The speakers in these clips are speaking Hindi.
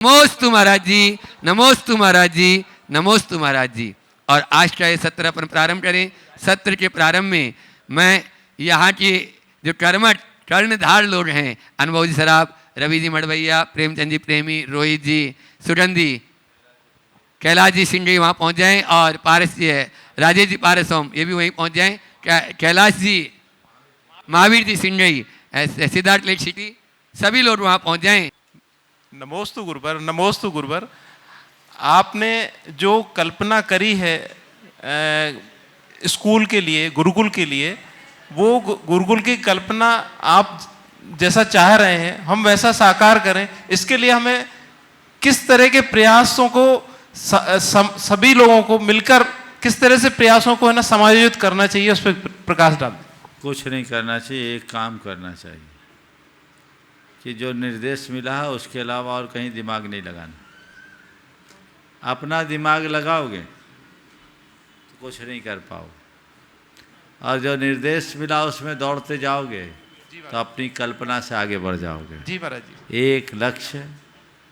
नमोस्तु महाराज जी, नमोस्तु महाराज जी, नमोस्तु महाराज जी। और आज का ये सत्र अपन प्रारंभ करें। सत्र के प्रारंभ में मैं यहाँ के जो कर्णधार लोग हैं, अनुभव जी सराफ, रवि जी मड़वैया, प्रेमचंद जी प्रेमी, रोहित जी, सुगंधी, कैलाश जी सिंह वहाँ पहुँच जाएँ, और पारस जी है, राजेश जी पारसोम, ये भी वहीं पहुँच जाएँ। कैलाश जी, महावीर जी सिंह, सिद्धार्थ लेक सिटी, सभी लोग वहाँ पहुँच जाएँ। नमोस्तु गुरुवर, नमोस्तु गुरुवर। आपने जो कल्पना करी है स्कूल के लिए, गुरुकुल के लिए, वो गुरुकुल की कल्पना आप जैसा चाह रहे हैं हम वैसा साकार करें, इसके लिए हमें किस तरह के प्रयासों को सभी लोगों को मिलकर किस तरह से प्रयासों को है ना समायोजित करना चाहिए, उस पर प्रकाश डाल दें। कुछ नहीं करना चाहिए, एक काम करना चाहिए कि जो निर्देश मिला है उसके अलावा और कहीं दिमाग नहीं लगाना। अपना दिमाग लगाओगे तो कुछ नहीं कर पाओगे, और जो निर्देश मिला उसमें दौड़ते जाओगे तो अपनी कल्पना से आगे बढ़ जाओगे। जी महाराज जी। एक लक्ष्य,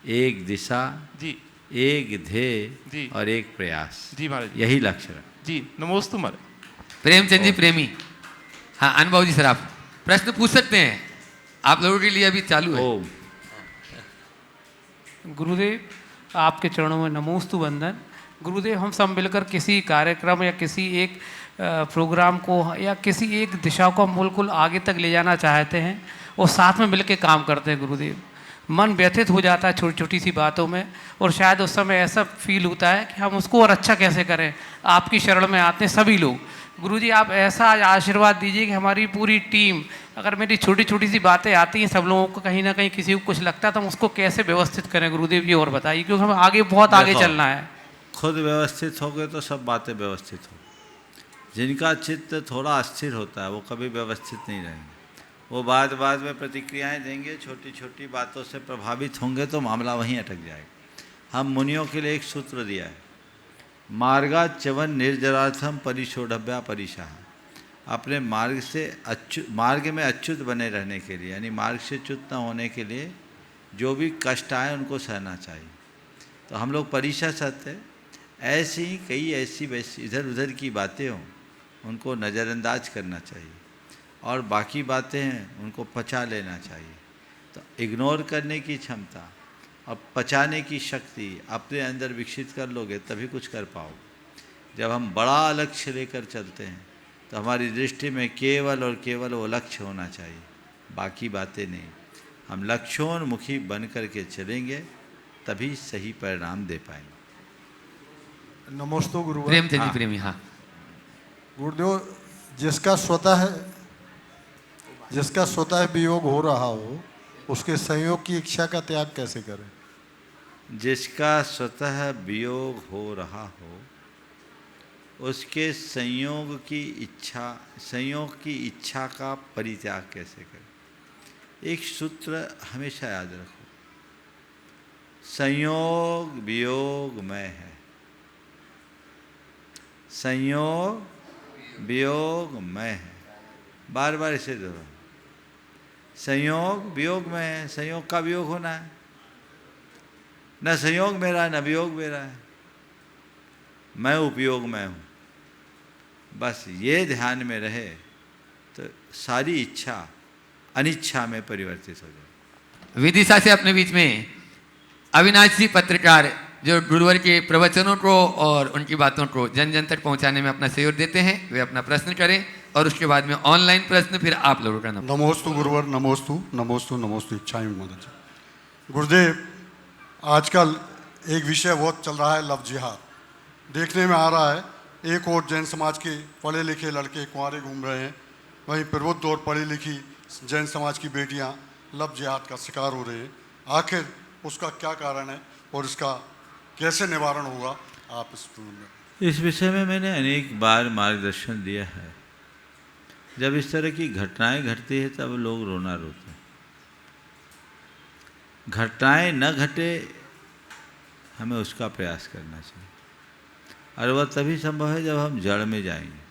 एक दिशा जी, एक ध्येय जी और एक प्रयास, जी महाराज, यही लक्ष्य है। जी नमोस्तु महाराज। प्रेमचंद जी प्रेमी, हाँ अनुभव जी सराफ, प्रश्न पूछ सकते हैं, आप लोगों के लिए अभी चालू है। ओम। गुरुदेव आपके चरणों में नमोस्तु वंदन। गुरुदेव हम सब मिलकर किसी कार्यक्रम या किसी एक प्रोग्राम को या किसी एक दिशा को हम बिल्कुल आगे तक ले जाना चाहते हैं और साथ में मिलकर काम करते हैं। गुरुदेव मन व्यथित हो जाता है छोटी छोटी सी बातों में, और शायद उस समय ऐसा फील होता है कि हम उसको और अच्छा कैसे करें। आपकी शरण में आते हैं सभी लोग। गुरुजी आप ऐसा आशीर्वाद दीजिए कि हमारी पूरी टीम, अगर मेरी छोटी छोटी सी बातें आती हैं सब लोगों को कहीं ना कहीं किसी को कुछ लगता है तो हम उसको कैसे व्यवस्थित करें गुरुदेव, ये और बताइए, क्योंकि हमें आगे बहुत आगे चलना है। खुद व्यवस्थित हो गए तो सब बातें व्यवस्थित हो। जिनका चित्त थोड़ा अस्थिर होता है वो कभी व्यवस्थित नहीं रहेंगे, वो बाद में प्रतिक्रियाएं देंगे, छोटी छोटी बातों से प्रभावित होंगे तो मामला वहीं अटक जाएगा। हम मुनियों के लिए एक सूत्र दिया है, मार्गाच्चवन निर्जरार्थम परिशोढ़भ्या परिशाह। अपने मार्ग में अच्युत बने रहने के लिए, यानी मार्ग से च्युत न होने के लिए जो भी कष्ट आए उनको सहना चाहिए। तो हम लोग परिशा सहते हैं। ऐसी कई ऐसी वैसी इधर उधर की बातें हों उनको नज़रअंदाज करना चाहिए, और बाकी बातें हैं उनको पचा लेना चाहिए। तो इग्नोर करने की क्षमता और पचाने की शक्ति अपने अंदर विकसित कर लोगे तभी कुछ कर पाओगे। जब हम बड़ा लक्ष्य लेकर चलते हैं तो हमारी दृष्टि में केवल और केवल वो लक्ष्य होना चाहिए, बाकी बातें नहीं। हम लक्ष्योन्मुखी बन करके चलेंगे तभी सही परिणाम दे पाएंगे। नमोस्तु गुरुवर। प्रेमचंद जी प्रेमी, हाँ गुरुदेव, जिसका स्वतः वियोग हो रहा हो उसके संयोग की इच्छा का त्याग कैसे करें? जिसका स्वतः वियोग हो रहा हो उसके संयोग की इच्छा का परित्याग कैसे करें? एक सूत्र हमेशा याद रखो, संयोग वियोग में है, संयोग वियोग में है। बार बार इसे दोहराओ, संयोग वियोग में है। संयोग का वियोग होना है, न संयोग मेरा है न वियोग मेरा है, मैं उपयोग में हूँ। बस ये ध्यान में रहे तो सारी इच्छा अनिच्छा में परिवर्तित हो जाए। विदिशा से अपने बीच में अविनाश जी पत्रकार, जो गुरुवर के प्रवचनों को और उनकी बातों को जन जन तक पहुंचाने में अपना सहयोग देते हैं, वे अपना प्रश्न करें और उसके बाद में ऑनलाइन प्रश्न फिर आप लोगों का। नमोस्तु गुरुवर, नमोस्तु नमोस्तु नमोस्तु। इच्छा में मदद। गुरुदेव, आजकल एक विषय बहुत चल रहा है, लव जिहाद। देखने में आ रहा है एक और जैन समाज के पढ़े लिखे लड़के कुंवारे घूम रहे हैं, वहीं प्रबुद्ध और पढ़ी लिखी जैन समाज की बेटियां लव जिहाद का शिकार हो रहे हैं। आखिर उसका क्या कारण है और इसका कैसे निवारण होगा? आप इस विषय में मैंने अनेक बार मार्गदर्शन दिया है। जब इस तरह की घटनाएं घटती है तब लोग रोना रोते हैं। घटनाएं न घटे हमें उसका प्रयास करना चाहिए, और वह तभी संभव है जब हम जड़ में जाएंगे।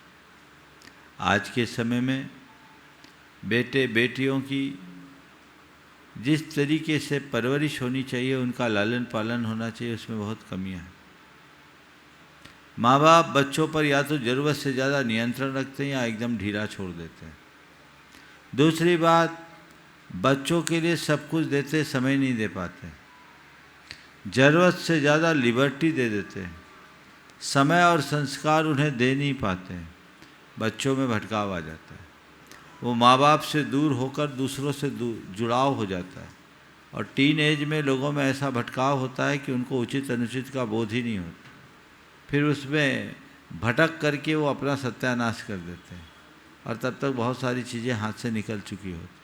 आज के समय में बेटे बेटियों की जिस तरीके से परवरिश होनी चाहिए, उनका लालन पालन होना चाहिए, उसमें बहुत कमियां हैं। माँ बाप बच्चों पर या तो ज़रूरत से ज़्यादा नियंत्रण रखते हैं या एकदम ढीला छोड़ देते हैं। दूसरी बात, बच्चों के लिए सब कुछ देते समय नहीं दे पाते, ज़रूरत से ज़्यादा लिबर्टी दे देते हैं, समय और संस्कार उन्हें दे नहीं पाते हैं, बच्चों में भटकाव आ जाता है, वो माँ बाप से दूर होकर दूसरों से जुड़ाव हो जाता है, और टीन एज में लोगों में ऐसा भटकाव होता है कि उनको उचित अनुचित का बोध ही नहीं होता, फिर उसमें भटक करके वो अपना सत्यानाश कर देते हैं, और तब तक बहुत सारी चीज़ें हाथ से निकल चुकी होती।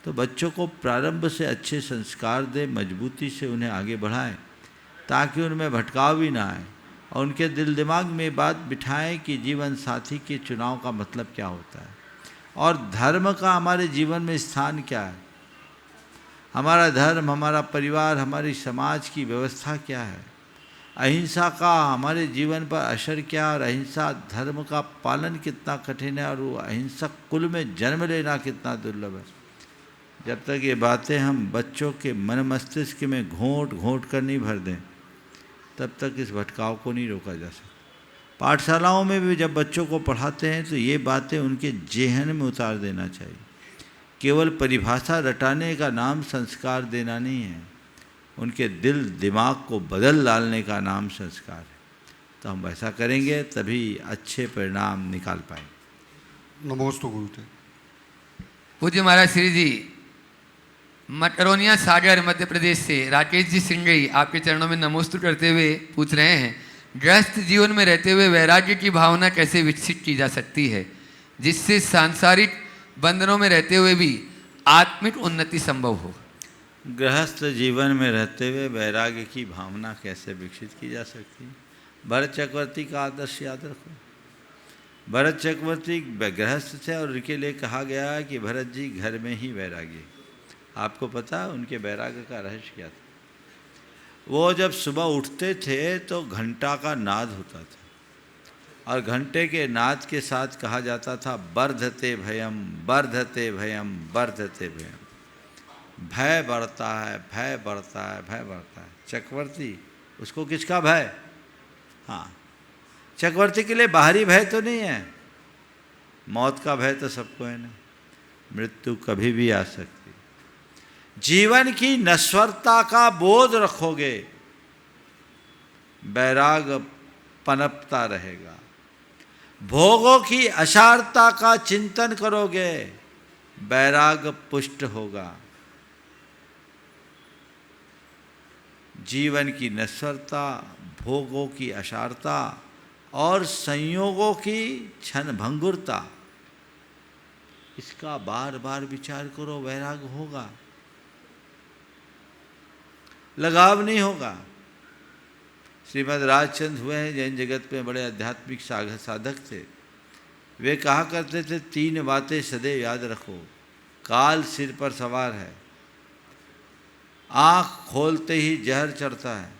तो बच्चों को प्रारंभ से अच्छे संस्कार दें, मजबूती से उन्हें आगे बढ़ाएं, ताकि उनमें भटकाव भी ना आए, और उनके दिल दिमाग में बात बिठाएं कि जीवन साथी के चुनाव का मतलब क्या होता है, और धर्म का हमारे जीवन में स्थान क्या है, हमारा धर्म, हमारा परिवार, हमारी समाज की व्यवस्था क्या है, अहिंसा का हमारे जीवन पर असर क्या, और अहिंसा धर्म का पालन कितना कठिन है, और वो अहिंसक कुल में जन्म लेना कितना दुर्लभ है। जब तक ये बातें हम बच्चों के मन मस्तिष्क में घोंट घोंट कर नहीं भर दें, तब तक इस भटकाव को नहीं रोका जा सकता। पाठशालाओं में भी जब बच्चों को पढ़ाते हैं तो ये बातें उनके जेहन में उतार देना चाहिए। केवल परिभाषा रटाने का नाम संस्कार देना नहीं है, उनके दिल दिमाग को बदल डालने का नाम संस्कार है। तो हम वैसा करेंगे तभी अच्छे परिणाम निकाल पाएंगे। नमोस्तु गुरुदेव। पूज्य महाराज श्री जी, मटरोनिया सागर मध्य प्रदेश से राकेश जी सिंगई आपके चरणों में नमोस्तु करते हुए पूछ रहे हैं, गृहस्थ जीवन में रहते हुए वैराग्य की भावना कैसे विकसित की जा सकती है, जिससे सांसारिक बंधनों में रहते हुए भी आत्मिक उन्नति संभव हो। गृहस्थ जीवन में रहते हुए वैराग्य की भावना कैसे विकसित की जा सकती है? भरत चक्रवर्ती का आदर्श याद रखो। भरत चक्रवर्ती गृहस्थ थे और उनके लिए कहा गया कि भरत जी घर में ही वैरागी। आपको पता है उनके वैराग्य का रहस्य क्या था? वो जब सुबह उठते थे तो घंटा का नाद होता था और घंटे के नाद के साथ कहा जाता था वर्धते भयम वर्धते भयम वर्धते भयम। भय बढ़ता है, भय बढ़ता है, भय बढ़ता है। चक्रवर्ती, उसको किसका भय? हाँ, चक्रवर्ती के लिए बाहरी भय तो नहीं है, मौत का भय तो सबको है ना। मृत्यु कभी भी आ सकती। जीवन की नश्वरता का बोध रखोगे, वैराग पनपता रहेगा। भोगों की असारता का चिंतन करोगे, वैराग पुष्ट होगा। जीवन की नश्वरता, भोगों की असारता और संयोगों की क्षण भंगुरता, इसका बार बार विचार करो, वैराग होगा, लगाव नहीं होगा। श्रीमद् राजचंद्र हुए हैं, जैन जगत में बड़े आध्यात्मिक साधक थे। वे कहा करते थे, 3 बातें सदैव याद रखो। काल सिर पर सवार है, आँख खोलते ही जहर चढ़ता है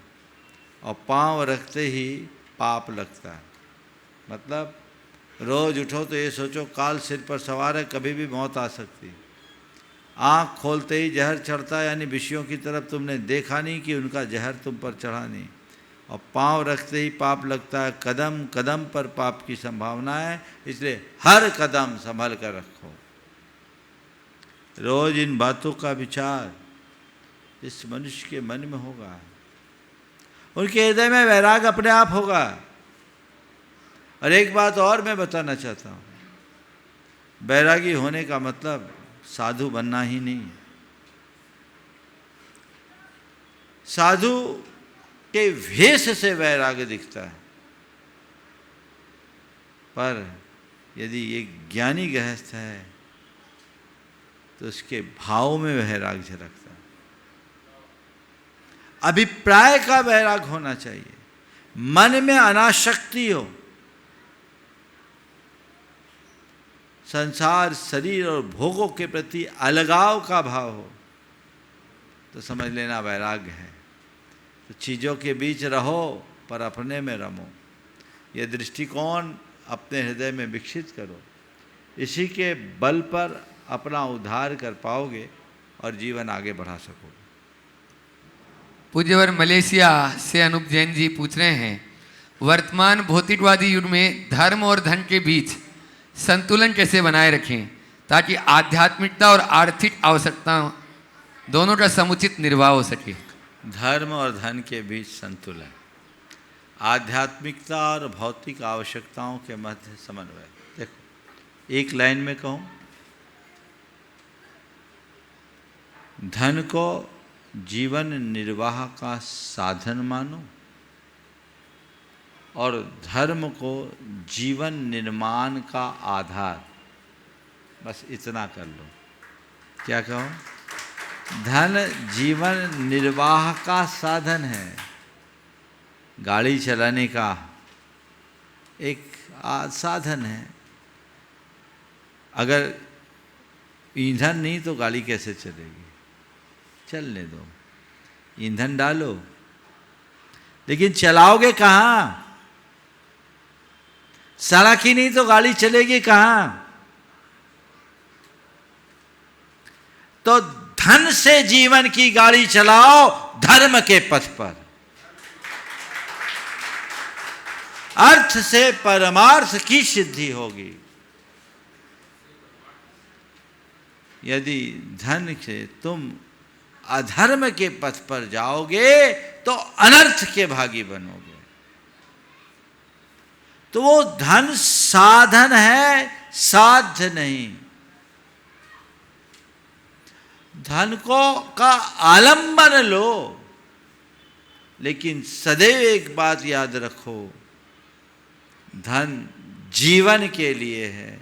और पांव रखते ही पाप लगता है। मतलब रोज उठो तो ये सोचो काल सिर पर सवार है, कभी भी मौत आ सकती है। आँख खोलते ही जहर चढ़ता है, यानी विषयों की तरफ तुमने देखा नहीं कि उनका जहर तुम पर चढ़ा नहीं। और पांव रखते ही पाप लगता है, कदम कदम पर पाप की संभावना है, इसलिए हर कदम संभल कर रखो। रोज इन बातों का विचार इस मनुष्य के मन में होगा, उनके हृदय में वैराग अपने आप होगा। और एक बात और मैं बताना चाहता हूँ, वैरागी होने का मतलब साधु बनना ही नहीं है। साधु के वेश से वैराग्य दिखता है, पर यदि ये ज्ञानी गृहस्थ है तो उसके भाव में वैराग्य झलकता है। अभिप्राय का वैराग होना चाहिए, मन में अनासक्ति हो, संसार, शरीर और भोगों के प्रति अलगाव का भाव हो, तो समझ लेना वैराग्य है। तो चीज़ों के बीच रहो पर अपने में रमो, यह दृष्टिकोण अपने हृदय में विकसित करो। इसी के बल पर अपना उद्धार कर पाओगे और जीवन आगे बढ़ा सकोगे। पूज्यवर मलेशिया से अनूप जैन जी पूछ रहे हैं, वर्तमान भौतिकवादी युग में धर्म और धन के बीच संतुलन कैसे बनाए रखें ताकि आध्यात्मिकता और आर्थिक आवश्यकताओं दोनों का समुचित निर्वाह हो सके। धर्म और धन के बीच संतुलन, आध्यात्मिकता और भौतिक आवश्यकताओं के मध्य समन्वय। देखो, एक लाइन में कहूँ, धन को जीवन निर्वाह का साधन मानो और धर्म को जीवन निर्माण का आधार। बस इतना कर लो। क्या कहो? धन जीवन निर्वाह का साधन है, गाड़ी चलाने का एक साधन है। अगर ईंधन नहीं तो गाड़ी कैसे चलेगी? चलने दो, ईंधन डालो, लेकिन चलाओगे कहाँ? सड़क ही नहीं तो गाड़ी चलेगी कहाँ? तो धन से जीवन की गाड़ी चलाओ, धर्म के पथ पर। अर्थ से परमार्थ की सिद्धि होगी। यदि धन से तुम अधर्म के पथ पर जाओगे तो अनर्थ के भागी बनोगे। तो वो धन साधन है, साध्य नहीं। धन को का आलंबन लो, लेकिन सदैव एक बात याद रखो, धन जीवन के लिए है,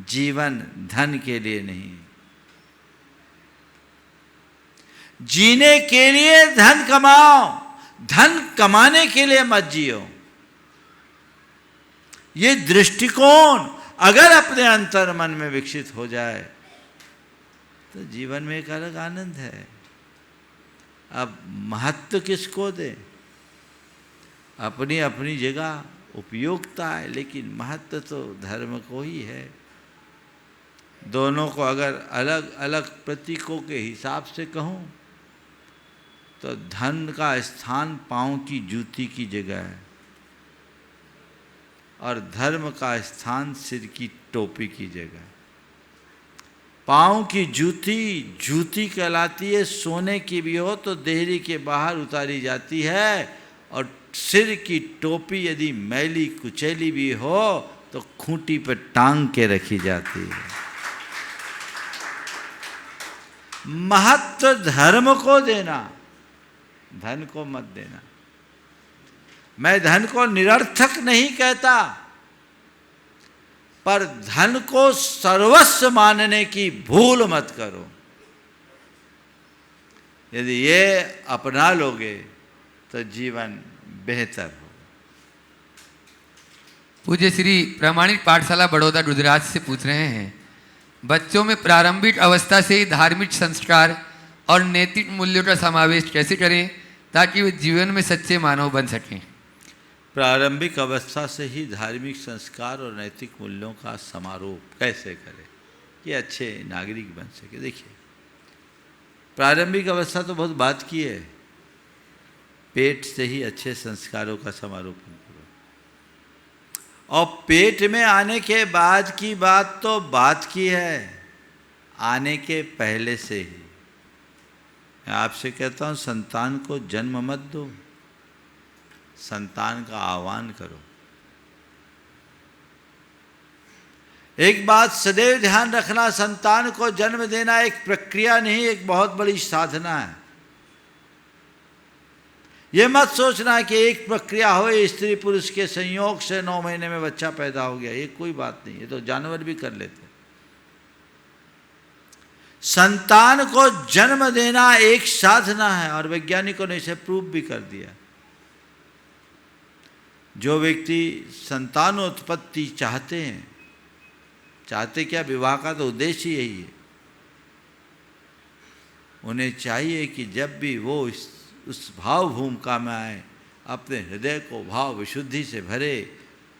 जीवन धन के लिए नहीं। जीने के लिए धन कमाओ, धन कमाने के लिए मत जियो। ये दृष्टिकोण अगर अपने अंतर मन में विकसित हो जाए तो जीवन में एक अलग आनंद है। अब महत्व किसको दे? अपनी अपनी जगह उपयोगिता है, लेकिन महत्व तो धर्म को ही है। दोनों को अगर अलग अलग प्रतीकों के हिसाब से कहूँ तो धन का स्थान पाँव की जूती की जगह है और धर्म का स्थान सिर की टोपी की जगह। पाँव की जूती जूती कहलाती है, सोने की भी हो तो देहरी के बाहर उतारी जाती है, और सिर की टोपी यदि मैली कुचैली भी हो तो खूंटी पर टांग के रखी जाती है। महत्व धर्म को देना, धन को मत देना। मैं धन को निरर्थक नहीं कहता, पर धन को सर्वस्व मानने की भूल मत करो। यदि ये अपना लोगे तो जीवन बेहतर हो। पूज्य श्री प्रामाणिक पाठशाला बड़ौदा गुजरात से पूछ रहे हैं, बच्चों में प्रारंभिक अवस्था से ही धार्मिक संस्कार और नैतिक मूल्यों का समावेश कैसे करें ताकि वे जीवन में सच्चे मानव बन सकें? प्रारंभिक अवस्था से ही धार्मिक संस्कार और नैतिक मूल्यों का समारोह कैसे करें कि अच्छे नागरिक बन सके? देखिए, प्रारंभिक अवस्था तो बहुत बात की है, पेट से ही अच्छे संस्कारों का समारोह करो। और पेट में आने के बाद की बात तो बात की है, आने के पहले से ही। मैं आपसे कहता हूँ, संतान को जन्म मत दो, संतान का आह्वान करो। एक बात सदैव ध्यान रखना, संतान को जन्म देना एक प्रक्रिया नहीं, एक बहुत बड़ी साधना है। ये मत सोचना कि एक प्रक्रिया हो, स्त्री पुरुष के संयोग से 9 महीने में बच्चा पैदा हो गया, ये कोई बात नहीं, ये तो जानवर भी कर लेते। संतान को जन्म देना एक साधना है और वैज्ञानिकों ने इसे प्रूव भी कर दिया। जो व्यक्ति संतानोत्पत्ति चाहते हैं, चाहते क्या, विवाह का तो उद्देश्य यही है, उन्हें चाहिए कि जब भी वो उस भाव भूमिका में आए, अपने हृदय को भाव विशुद्धि से भरे,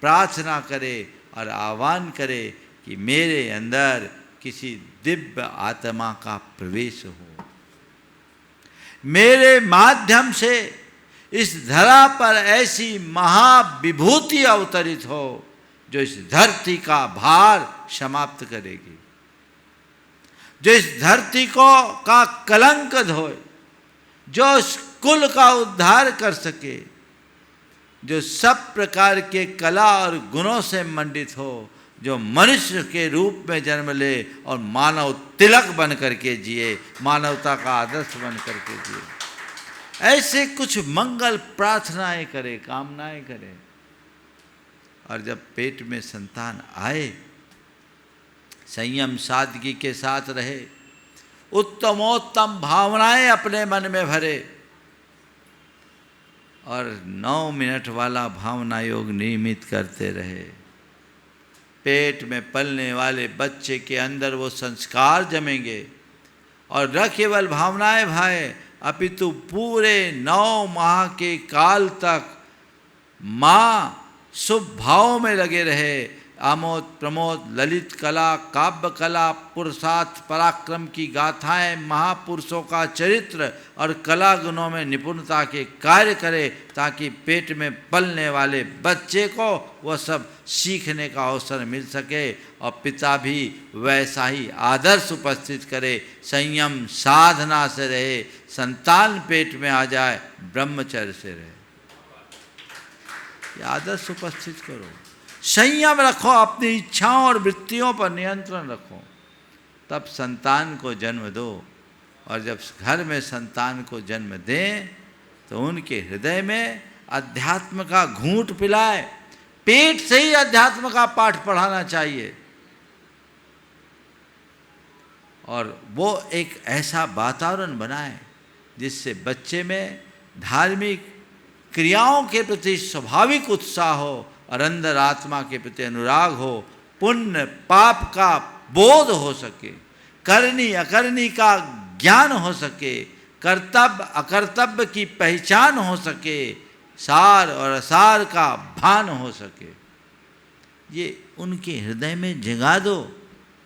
प्रार्थना करे और आह्वान करे कि मेरे अंदर किसी दिव्य आत्मा का प्रवेश हो। मेरे माध्यम से इस धरा पर ऐसी महाविभूति अवतरित हो जो इस धरती का भार समाप्त करेगी, जो इस धरती का कलंक धोए, जो इस कुल का उद्धार कर सके, जो सब प्रकार के कला और गुणों से मंडित हो, जो मनुष्य के रूप में जन्म ले और मानव तिलक बन करके जिए, मानवता का आदर्श बन करके जिए। ऐसे कुछ मंगल प्रार्थनाएं करे, कामनाएं करे। और जब पेट में संतान आए, संयम सादगी के साथ रहे, उत्तमोत्तम भावनाएं अपने मन में भरे और 9 मिनट वाला भावना योग नियमित करते रहे। पेट में पलने वाले बच्चे के अंदर वो संस्कार जमेंगे और न केवल भावनाएं भाए, अपितु पूरे 9 माह के काल तक माँ शुभ भाव में लगे रहे। आमोद प्रमोद, ललित कला, काव्य कला, पुरुषार्थ पराक्रम की गाथाएं, महापुरुषों का चरित्र और कला गुणों में निपुणता के कार्य करे, ताकि पेट में पलने वाले बच्चे को वह सब सीखने का अवसर मिल सके और पिता भी वैसा ही आदर्श उपस्थित करे। संयम साधना से रहे, संतान पेट में आ जाए, ब्रह्मचर्य से रहे। ये आदर्श उपस्थित करो। संयम रखो, अपनी इच्छाओं और वृत्तियों पर नियंत्रण रखो, तब संतान को जन्म दो। और जब घर में संतान को जन्म दें तो उनके हृदय में अध्यात्म का घूंट पिलाए। पेट से ही अध्यात्म का पाठ पढ़ाना चाहिए और वो एक ऐसा वातावरण बनाए जिससे बच्चे में धार्मिक क्रियाओं के प्रति स्वाभाविक उत्साह हो और अंदर आत्मा के प्रति अनुराग हो, पुण्य पाप का बोध हो सके, करनी अकरनी का ज्ञान हो सके, कर्तव्य अकर्तव्य की पहचान हो सके, सार और असार का भान हो सके। ये उनके हृदय में जगा दो।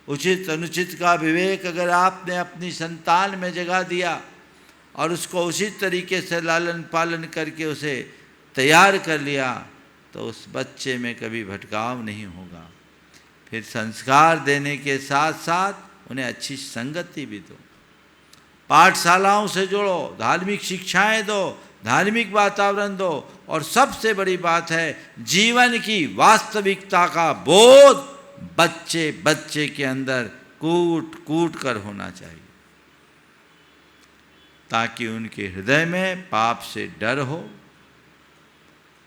उचित अनुचित का विवेक अगर आपने अपनी संतान में जगा दिया और उसको उचित तरीके से लालन पालन करके उसे तैयार कर लिया, तो उस बच्चे में कभी भटकाव नहीं होगा। फिर संस्कार देने के साथ साथ उन्हें अच्छी संगति भी दो, पाठशालाओं से जोड़ो, धार्मिक शिक्षाएं दो, धार्मिक वातावरण दो, और सबसे बड़ी बात है जीवन की वास्तविकता का बोध बच्चे बच्चे के अंदर कूट कूट कर होना चाहिए, ताकि उनके हृदय में पाप से डर हो,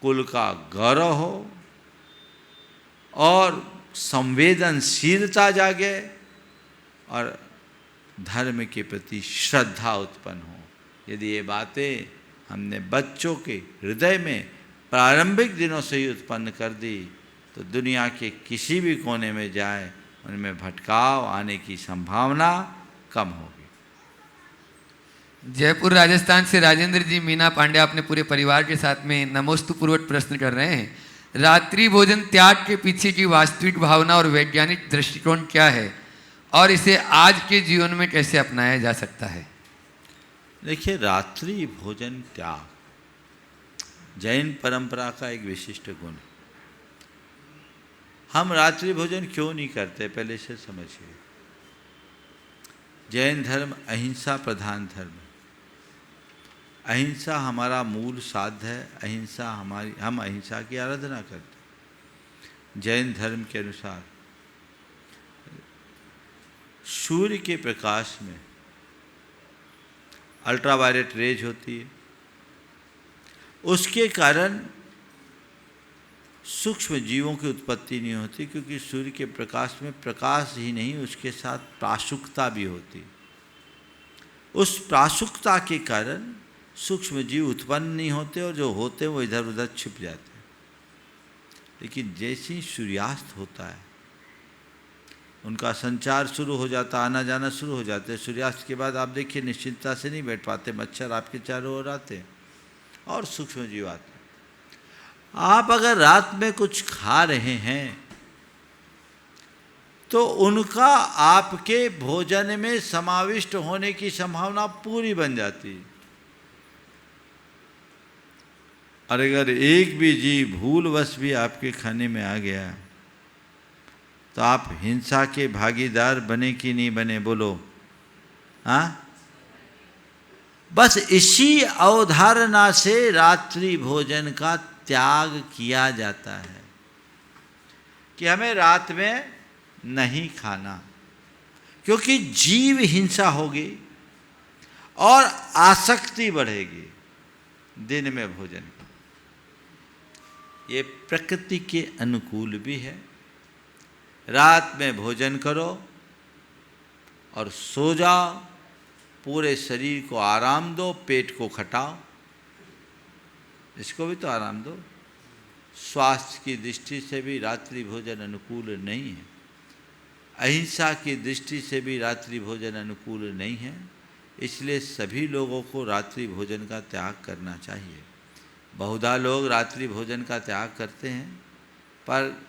कुल का गौरव हो और संवेदनशीलता जागे और धर्म के प्रति श्रद्धा उत्पन्न हो। यदि ये बातें हमने बच्चों के हृदय में प्रारंभिक दिनों से ही उत्पन्न कर दी तो दुनिया के किसी भी कोने में जाए उनमें भटकाव आने की संभावना कम होगी। जयपुर राजस्थान से राजेंद्र जी मीना पांडे अपने पूरे परिवार के साथ में नमोस्तु पूर्वक प्रश्न कर रहे हैं। रात्रि भोजन त्याग के पीछे की वास्तविक भावना और वैज्ञानिक दृष्टिकोण क्या है और इसे आज के जीवन में कैसे अपनाया जा सकता है? देखिए, रात्रि भोजन त्याग जैन परंपरा का एक विशिष्ट गुण है। हम रात्रि भोजन क्यों नहीं करते, पहले से समझिए। जैन धर्म अहिंसा प्रधान धर्म है। अहिंसा हमारा मूल साध्य है। अहिंसा हम अहिंसा की आराधना करते हैं। जैन धर्म के अनुसार सूर्य के प्रकाश में अल्ट्रावायलेट रेज होती है, उसके कारण सूक्ष्म जीवों की उत्पत्ति नहीं होती, क्योंकि सूर्य के प्रकाश में प्रकाश ही नहीं, उसके साथ प्रासुकता भी होती। उस प्रासुकता के कारण सूक्ष्म जीव उत्पन्न नहीं होते और जो होते हैं वो इधर उधर छिप जाते हैं। लेकिन जैसे ही सूर्यास्त होता है उनका संचार शुरू हो जाता, आना जाना शुरू हो जाते हैं। सूर्यास्त के बाद आप देखिए निश्चिंतता से नहीं बैठ पाते, मच्छर आपके चारों ओर आते हैं और सूक्ष्म जीव आते हैं। आप अगर रात में कुछ खा रहे हैं तो उनका आपके भोजन में समाविष्ट होने की संभावना पूरी बन जाती है। और अगर एक भी जीव भूलवश भी आपके खाने में आ गया तो आप हिंसा के भागीदार बने कि नहीं बने, बोलो? हाँ, बस इसी अवधारणा से रात्रि भोजन का त्याग किया जाता है कि हमें रात में नहीं खाना, क्योंकि जीव हिंसा होगी और आसक्ति बढ़ेगी दिन में भोजन की। ये प्रकृति के अनुकूल भी है। रात में भोजन करो और सो जाओ, पूरे शरीर को आराम दो, पेट को खटाओ, इसको भी तो आराम दो। स्वास्थ्य की दृष्टि से भी रात्रि भोजन अनुकूल नहीं है, अहिंसा की दृष्टि से भी रात्रि भोजन अनुकूल नहीं है। इसलिए सभी लोगों को रात्रि भोजन का त्याग करना चाहिए। बहुधा लोग रात्रि भोजन का त्याग करते हैं, पर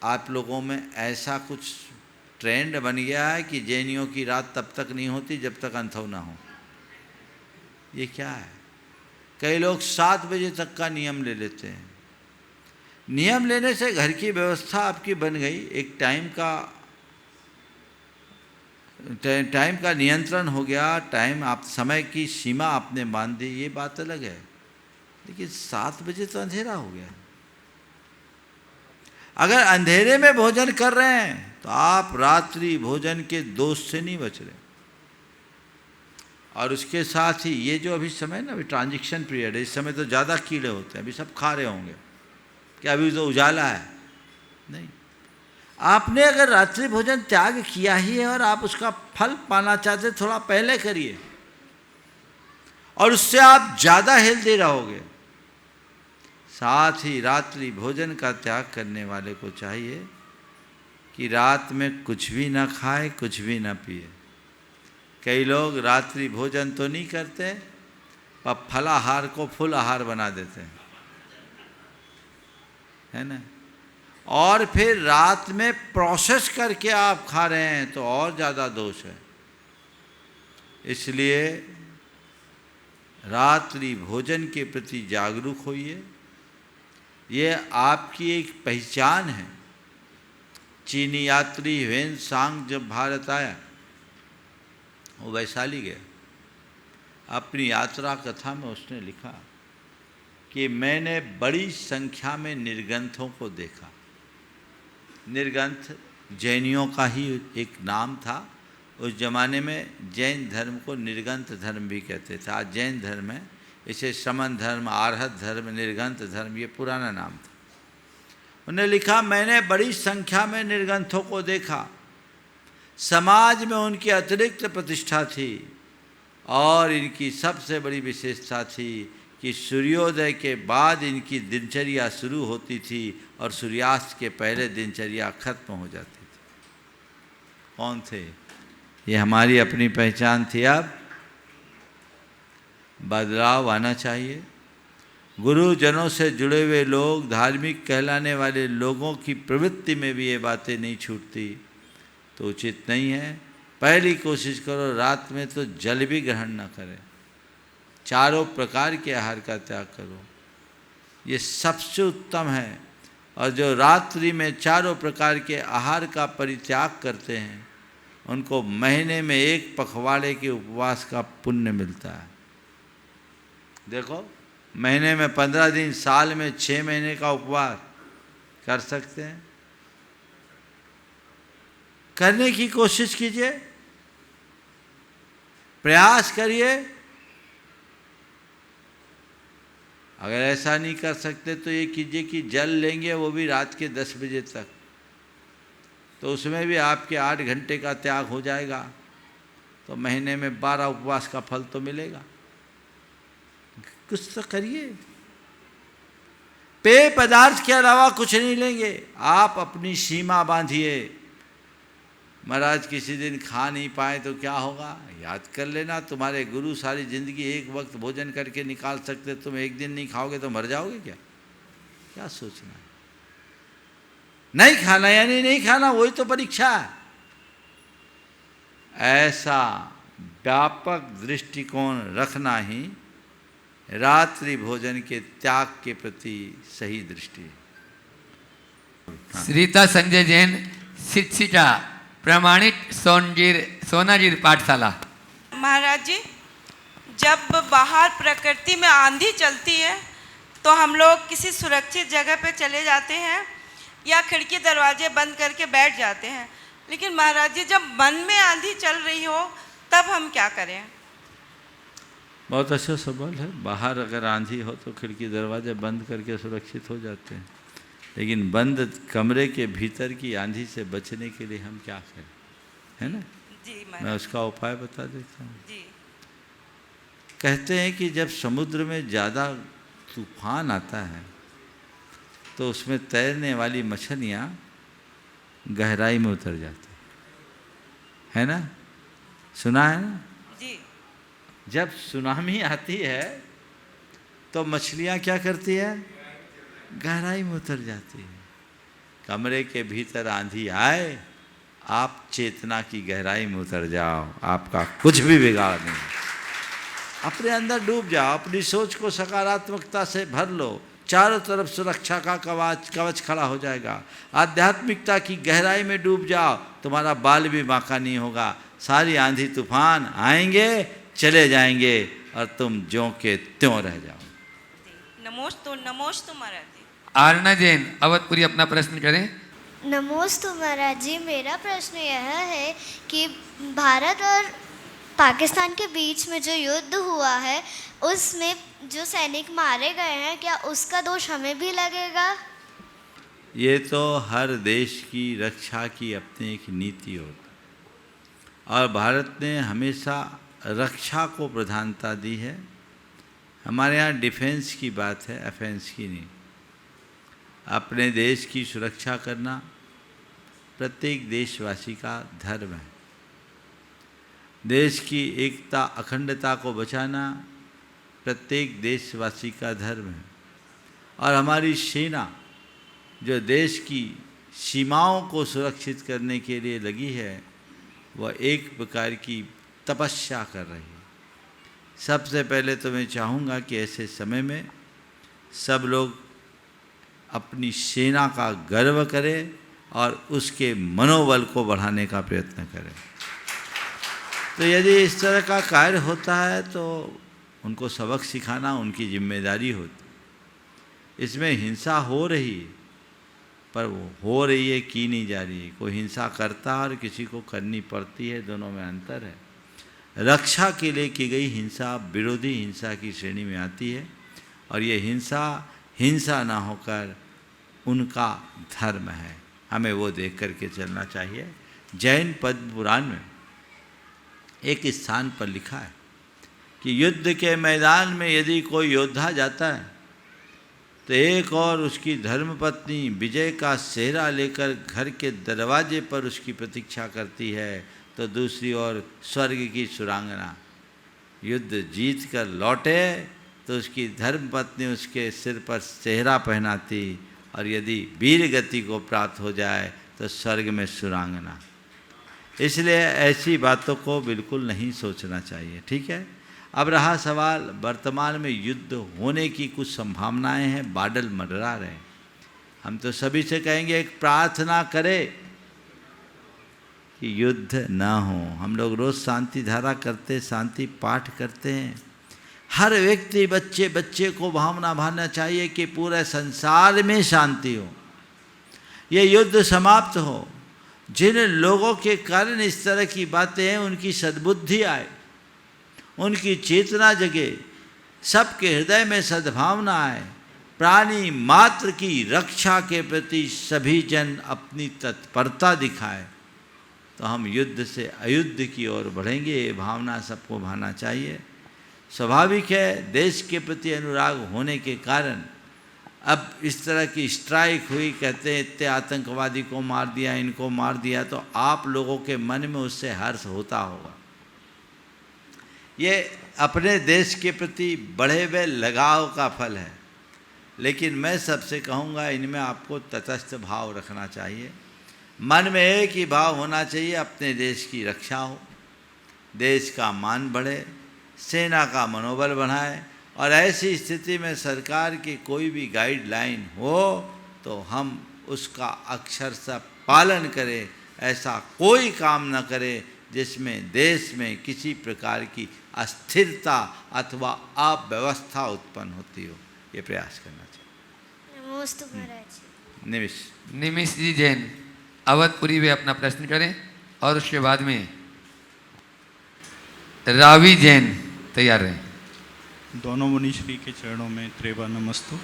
आप लोगों में ऐसा कुछ ट्रेंड बन गया है कि जैनियों की रात तब तक नहीं होती जब तक अंथव ना हो। ये क्या है? कई लोग 7 बजे तक का नियम ले लेते हैं। नियम लेने से घर की व्यवस्था आपकी बन गई, एक टाइम का नियंत्रण हो गया, टाइम आप समय की सीमा आपने मान दी, ये बात अलग है। लेकिन 7 बजे तो अंधेरा हो गया। अगर अंधेरे में भोजन कर रहे हैं तो आप रात्रि भोजन के दोष से नहीं बच रहे। और उसके साथ ही ये जो अभी समय ना, अभी ट्रांजिशन पीरियड है, इस समय तो ज़्यादा कीड़े होते हैं, अभी सब खा रहे होंगे कि अभी तो उजाला है। नहीं, आपने अगर रात्रि भोजन त्याग किया ही है और आप उसका फल पाना चाहते, थोड़ा पहले करिए और उससे आप ज़्यादा हेल्दी रहोगे। साथ ही रात्रि भोजन का त्याग करने वाले को चाहिए कि रात में कुछ भी ना खाए, कुछ भी ना पिए। कई लोग रात्रि भोजन तो नहीं करते, पर फलाहार को फुल आहार बना देते हैं, है ना? और फिर रात में प्रोसेस करके आप खा रहे हैं तो और ज़्यादा दोष है। इसलिए रात्रि भोजन के प्रति जागरूक होइए। ये आपकी एक पहचान है। चीनी यात्री ह्वेन सांग जब भारत आया, वो वैशाली गया, अपनी यात्रा कथा में उसने लिखा कि मैंने बड़ी संख्या में निर्ग्रंथों को देखा। निर्ग्रंथ जैनियों का ही एक नाम था। उस जमाने में जैन धर्म को निर्ग्रंथ धर्म भी कहते थे। आज जैन धर्म है, इसे शमन धर्म, आर्हत धर्म, निर्ग्रंथ धर्म, ये पुराना नाम था। उन्होंने लिखा, मैंने बड़ी संख्या में निर्ग्रंथों को देखा। समाज में उनकी अतिरिक्त प्रतिष्ठा थी और इनकी सबसे बड़ी विशेषता थी कि सूर्योदय के बाद इनकी दिनचर्या शुरू होती थी और सूर्यास्त के पहले दिनचर्या खत्म हो जाती थी। कौन थे ये? हमारी अपनी पहचान थी। अब बदलाव आना चाहिए। गुरुजनों से जुड़े हुए लोग, धार्मिक कहलाने वाले लोगों की प्रवृत्ति में भी ये बातें नहीं छूटती तो उचित नहीं है। पहली कोशिश करो, रात में तो जल भी ग्रहण न करें, चारों प्रकार के आहार का त्याग करो, ये सबसे उत्तम है। और जो रात्रि में चारों प्रकार के आहार का परित्याग करते हैं उनको महीने में 1 पखवाड़े के उपवास का पुण्य मिलता है। देखो, महीने में 15 दिन, साल में 6 महीने का उपवास कर सकते हैं। करने की कोशिश कीजिए, प्रयास करिए। अगर ऐसा नहीं कर सकते तो ये कीजिए कि जल लेंगे, वो भी रात के 10 बजे तक, तो उसमें भी आपके 8 घंटे का त्याग हो जाएगा, तो महीने में 12 उपवास का फल तो मिलेगा। कुछ तो करिए। पेय पदार्थ के अलावा कुछ नहीं लेंगे। आप अपनी सीमा बांधिए। महाराज किसी दिन खा नहीं पाए तो क्या होगा? याद कर लेना, तुम्हारे गुरु सारी जिंदगी एक वक्त भोजन करके निकाल सकते, तुम एक दिन नहीं खाओगे तो मर जाओगे क्या? क्या सोचना है? नहीं खाना यानी नहीं खाना, वही तो परीक्षा है। ऐसा व्यापक दृष्टिकोण रखना ही रात्रि भोजन के त्याग के प्रति सही दृष्टि। श्रीता संजय जैन, शिक्षिका, प्रमाणित सोनाजीर पाठशाला। महाराज जी, जब बाहर प्रकृति में आंधी चलती है तो हम लोग किसी सुरक्षित जगह पे चले जाते हैं या खिड़की दरवाजे बंद करके बैठ जाते हैं, लेकिन महाराज जी जब मन में आंधी चल रही हो तब हम क्या करें? बहुत अच्छा सवाल है। बाहर अगर आंधी हो तो खिड़की दरवाजे बंद करके सुरक्षित हो जाते हैं, लेकिन बंद कमरे के भीतर की आंधी से बचने के लिए हम क्या करें, है ना? जी मैं उसका उपाय बता देता हूँ। जी। कहते हैं कि जब समुद्र में ज़्यादा तूफान आता है तो उसमें तैरने वाली मछलियाँ गहराई में उतर जाती है ना? सुना है ना? जी। जब सुनामी आती है तो मछलियाँ क्या करती है? गहराई में उतर जाती है। कमरे के भीतर आंधी आए, आप चेतना की गहराई में उतर जाओ, आपका कुछ भी बिगाड़ नहीं। अपने अंदर डूब जाओ, अपनी सोच को सकारात्मकता से भर लो, चारों तरफ सुरक्षा का कवच खड़ा हो जाएगा। आध्यात्मिकता की गहराई में डूब जाओ, तुम्हारा बाल भी बांका नहीं होगा। सारी आंधी तूफान आएंगे, चले जाएंगे और तुम ज्यों के त्यों रह जाओ। नमोस्तु महाराज जी। आरना जैन, अवधपुरी, अपना प्रश्न करें। नमोस्तु महाराज जी, मेरा प्रश्न यह है कि भारत और पाकिस्तान के बीच में जो युद्ध हुआ है उसमें जो सैनिक मारे गए हैं, क्या उसका दोष हमें भी लगेगा? ये तो हर देश की रक्षा की अपनी एक नीति होती है और भारत ने हमेशा रक्षा को प्रधानता दी है। हमारे यहाँ डिफेंस की बात है, अफेंस की नहीं। अपने देश की सुरक्षा करना प्रत्येक देशवासी का धर्म है। देश की एकता अखंडता को बचाना प्रत्येक देशवासी का धर्म है। और हमारी सेना जो देश की सीमाओं को सुरक्षित करने के लिए लगी है, वह एक प्रकार की तपस्या कर रही है। सबसे पहले तो मैं चाहूँगा कि ऐसे समय में सब लोग अपनी सेना का गर्व करें और उसके मनोबल को बढ़ाने का प्रयत्न करें। तो यदि इस तरह का कार्य होता है तो उनको सबक सिखाना उनकी जिम्मेदारी होती। इसमें हिंसा हो रही है, पर वो हो रही है की नहीं जा रही है। कोई हिंसा करता है और किसी को करनी पड़ती है, दोनों में अंतर है। रक्षा के लिए की गई हिंसा विरोधी हिंसा की श्रेणी में आती है और ये हिंसा ना होकर उनका धर्म है। हमें वो देख करके चलना चाहिए। जैन पद्म पुराण में एक स्थान पर लिखा है कि युद्ध के मैदान में यदि कोई योद्धा जाता है तो एक और उसकी धर्मपत्नी विजय का सेहरा लेकर घर के दरवाजे पर उसकी प्रतीक्षा करती है, तो दूसरी ओर स्वर्ग की सुरांगना युद्ध जीत कर लौटे तो उसकी धर्मपत्नी उसके सिर पर सेहरा पहनाती, और यदि वीर गति को प्राप्त हो जाए तो स्वर्ग में सुरांगना। इसलिए ऐसी बातों को बिल्कुल नहीं सोचना चाहिए। ठीक है। अब रहा सवाल, वर्तमान में युद्ध होने की कुछ संभावनाएं हैं, बादल मंडरा रहे हैं। हम तो सभी से कहेंगे एक प्रार्थना करें कि युद्ध ना हो। हम लोग रोज़ शांति धारा करते, शांति पाठ करते हैं। हर व्यक्ति बच्चे बच्चे को भावना भाना चाहिए कि पूरे संसार में शांति हो, ये युद्ध समाप्त हो। जिन लोगों के कारण इस तरह की बातें हैं उनकी सद्बुद्धि आए, उनकी चेतना जगे, सबके हृदय में सद्भावना आए, प्राणी मात्र की रक्षा के प्रति सभी जन अपनी तत्परता दिखाए, तो हम युद्ध से अयुद्ध की ओर बढ़ेंगे। ये भावना सबको भाना चाहिए। स्वाभाविक है, देश के प्रति अनुराग होने के कारण अब इस तरह की स्ट्राइक हुई, कहते हैं इतने आतंकवादी को मार दिया, इनको मार दिया, तो आप लोगों के मन में उससे हर्ष होता होगा। ये अपने देश के प्रति बढ़े हुए लगाव का फल है। लेकिन मैं सबसे कहूँगा, इनमें आपको तटस्थ भाव रखना चाहिए। मन में एक ही भाव होना चाहिए, अपने देश की रक्षा हो, देश का मान बढ़े, सेना का मनोबल बढ़ाए और ऐसी स्थिति में सरकार की कोई भी गाइडलाइन हो तो हम उसका अक्षरशः पालन करें, ऐसा कोई काम न करें जिसमें देश में किसी प्रकार की अस्थिरता अथवा अव्यवस्था उत्पन्न होती हो। ये प्रयास करना चाहिए। नमोस्तु महाराज। निमिष निमिष जी जैन अवधपुरी वे अपना प्रश्न करें और उसके बाद में रावी जैन तैयार रहें। दोनों मुनिश्री के चरणों में त्रेवा नमस्तु।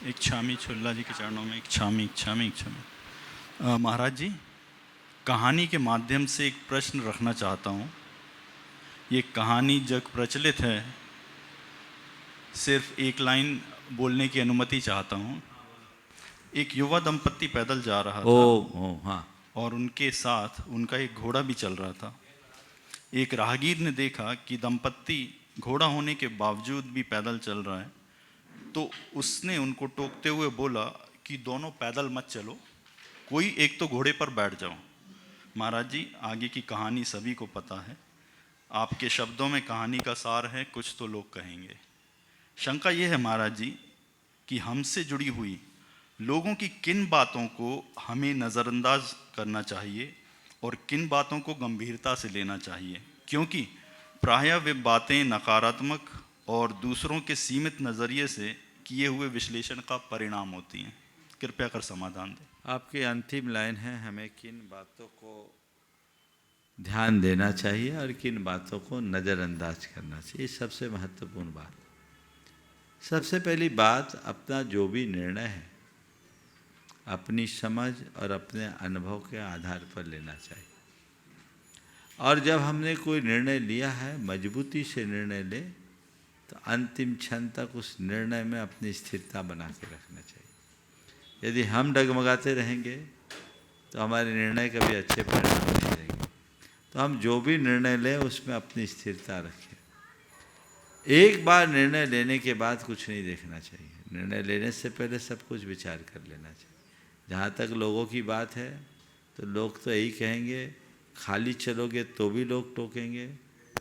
एक छामी छुल्ला जी के चरणों में एक छामी महाराज जी, कहानी के माध्यम से एक प्रश्न रखना चाहता हूँ। ये कहानी जग प्रचलित है, सिर्फ एक लाइन बोलने की अनुमति चाहता हूँ। एक युवा दंपत्ति पैदल जा रहा था हाँ। और उनके साथ उनका एक घोड़ा भी चल रहा था। एक राहगीर ने देखा कि दंपत्ति घोड़ा होने के बावजूद भी पैदल चल रहा है, तो उसने उनको टोकते हुए बोला कि दोनों पैदल मत चलो, कोई एक तो घोड़े पर बैठ जाओ। महाराज जी, आगे की कहानी सभी को पता है, आपके शब्दों में कहानी का सार है, कुछ तो लोग कहेंगे। शंका यह है महाराज जी कि हमसे जुड़ी हुई लोगों की किन बातों को हमें नज़रअंदाज करना चाहिए और किन बातों को गंभीरता से लेना चाहिए, क्योंकि प्रायः वे बातें नकारात्मक और दूसरों के सीमित नज़रिए से किए हुए विश्लेषण का परिणाम होती हैं। कृपया कर समाधान दें। आपकी अंतिम लाइन है, हमें किन बातों को ध्यान देना चाहिए और किन बातों को नज़रअंदाज करना चाहिए। सबसे महत्वपूर्ण बात, सबसे पहली बात, अपना जो भी निर्णय है अपनी समझ और अपने अनुभव के आधार पर लेना चाहिए। और जब हमने कोई निर्णय लिया है, मजबूती से निर्णय ले तो अंतिम क्षण तक उस निर्णय में अपनी स्थिरता बना के रखना चाहिए। यदि हम डगमगाते रहेंगे तो हमारे निर्णय कभी अच्छे परिणाम नहीं देंगे। तो हम जो भी निर्णय लें उसमें अपनी स्थिरता रखें। एक बार निर्णय लेने के बाद कुछ नहीं देखना चाहिए। निर्णय लेने से पहले सब कुछ विचार कर लेना चाहिए। जहाँ तक लोगों की बात है तो लोग तो यही कहेंगे, खाली चलोगे तो भी लोग टोकेंगे,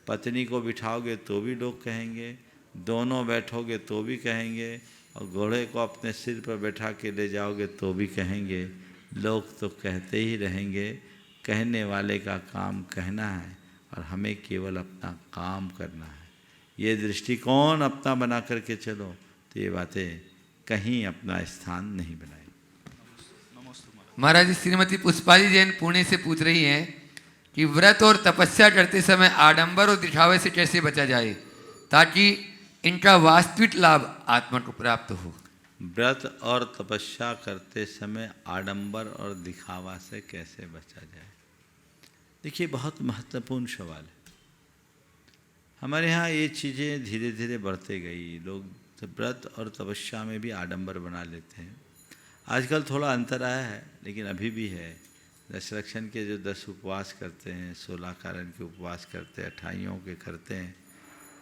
पत्नी को बिठाओगे तो भी लोग कहेंगे, दोनों बैठोगे तो भी कहेंगे, और घोड़े को अपने सिर पर बैठा के ले जाओगे तो भी कहेंगे। लोग तो कहते ही रहेंगे, कहने वाले का काम कहना है और हमें केवल अपना काम करना है। ये दृष्टिकोण अपना बना करके चलो तो ये बातें कहीं अपना स्थान नहीं बनाएंगी। महाराज, श्रीमती पुष्पाली जैन पुणे से पूछ रही हैं कि व्रत और तपस्या करते समय आडंबर और दिखावे से कैसे बचा जाए ताकि इनका वास्तविक लाभ आत्मा को प्राप्त हो। व्रत और तपस्या करते समय आडंबर और दिखावा से कैसे बचा जाए। देखिए, बहुत महत्वपूर्ण सवाल है। हमारे यहाँ ये चीज़ें धीरे धीरे बढ़ते गई। लोग व्रत और तपस्या में भी आडंबर बना लेते हैं। आजकल थोड़ा अंतर आया है, लेकिन अभी भी है। दशरक्षण के जो 10 उपवास करते हैं, 16 कारण के उपवास करते हैं, 28 के करते हैं,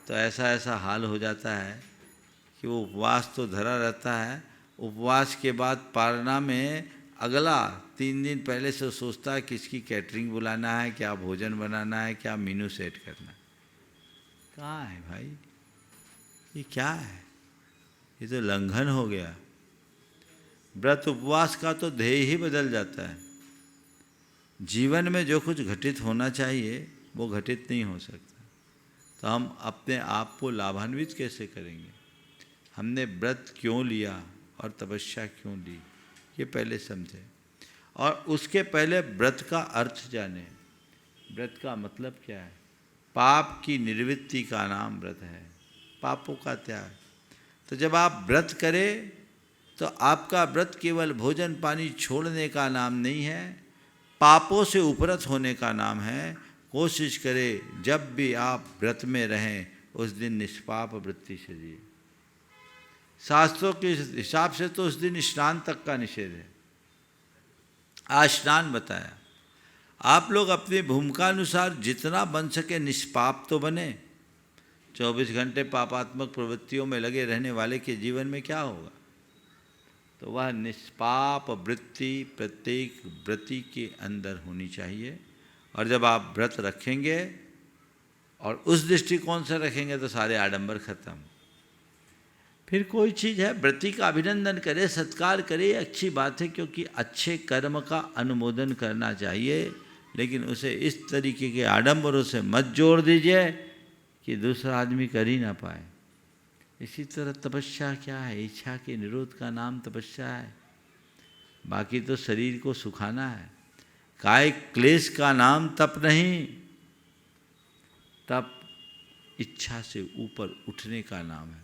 तो ऐसा हाल हो जाता है कि वो उपवास तो धरा रहता है। उपवास के बाद पारना में अगला 3 दिन पहले से सोचता है किसकी कैटरिंग बुलाना है, क्या भोजन बनाना है, क्या मेनू सेट करना है। कहाँ है भाई, ये क्या है? ये तो लंघन हो गया। व्रत उपवास का तो ध्येय ही बदल जाता है। जीवन में जो कुछ घटित होना चाहिए वो घटित नहीं हो सकता, तो हम अपने आप को लाभान्वित कैसे करेंगे? हमने व्रत क्यों लिया और तपस्या क्यों ली, ये पहले समझें। और उसके पहले व्रत का अर्थ जानें। व्रत का मतलब क्या है? पाप की निवृत्ति का नाम व्रत है, पापों का त्याग। तो जब आप व्रत करें तो आपका व्रत केवल भोजन पानी छोड़ने का नाम नहीं है, पापों से उपरत होने का नाम है। कोशिश करें जब भी आप व्रत में रहें उस दिन निष्पाप वृत्ति से जिए। शास्त्रों के हिसाब से तो उस दिन स्नान तक का निषेध है। आज स्नान बताया। आप लोग अपनी भूमिका अनुसार जितना बन सके निष्पाप तो बने। 24 घंटे पापात्मक प्रवृत्तियों में लगे रहने वाले के जीवन में क्या होगा? तो वह निष्पाप वृत्ति प्रत्येक व्रती के अंदर होनी चाहिए। और जब आप व्रत रखेंगे और उस दृष्टिकोण से रखेंगे तो सारे आडंबर खत्म। फिर कोई चीज़ है, व्रती का अभिनंदन करे, सत्कार करे, अच्छी बात है, क्योंकि अच्छे कर्म का अनुमोदन करना चाहिए, लेकिन उसे इस तरीके के आडंबरों से मत जोड़ दीजिए कि दूसरा आदमी कर ही ना पाए। इसी तरह तपस्या क्या है? इच्छा के निरोध का नाम तपस्या है। बाकी तो शरीर को सुखाना है। काय क्लेश का नाम तप नहीं, तप इच्छा से ऊपर उठने का नाम है।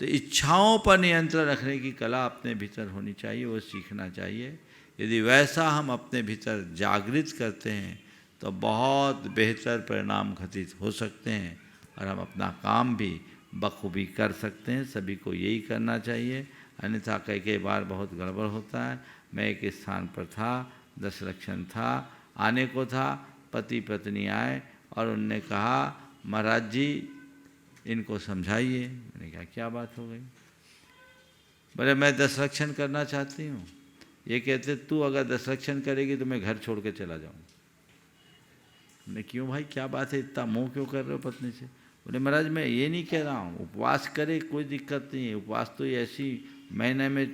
तो इच्छाओं पर नियंत्रण रखने की कला अपने भीतर होनी चाहिए, वो सीखना चाहिए। यदि वैसा हम अपने भीतर जागृत करते हैं तो बहुत बेहतर परिणाम घटित हो सकते हैं और हम अपना काम भी बखूबी कर सकते हैं। सभी को यही करना चाहिए, अन्यथा कई बार बहुत गड़बड़ होता है। मैं एक स्थान पर था, दशलक्षण था, आने को था, पति पत्नी आए और उनने कहा महाराज जी इनको समझाइए। मैंने कहा क्या बात हो गई? बोले मैं दशलक्षण करना चाहती हूँ। ये कहते तू अगर दशलक्षण करेगी तो मैं घर छोड़ के चला जाऊँगा। मैंने क्यों भाई, क्या बात है, इतना मोह क्यों कर रहे हो पत्नी से? बोले महाराज मैं ये नहीं कह रहा हूँ, उपवास करे कोई दिक्कत नहीं है, उपवास तो ये ऐसी महीने में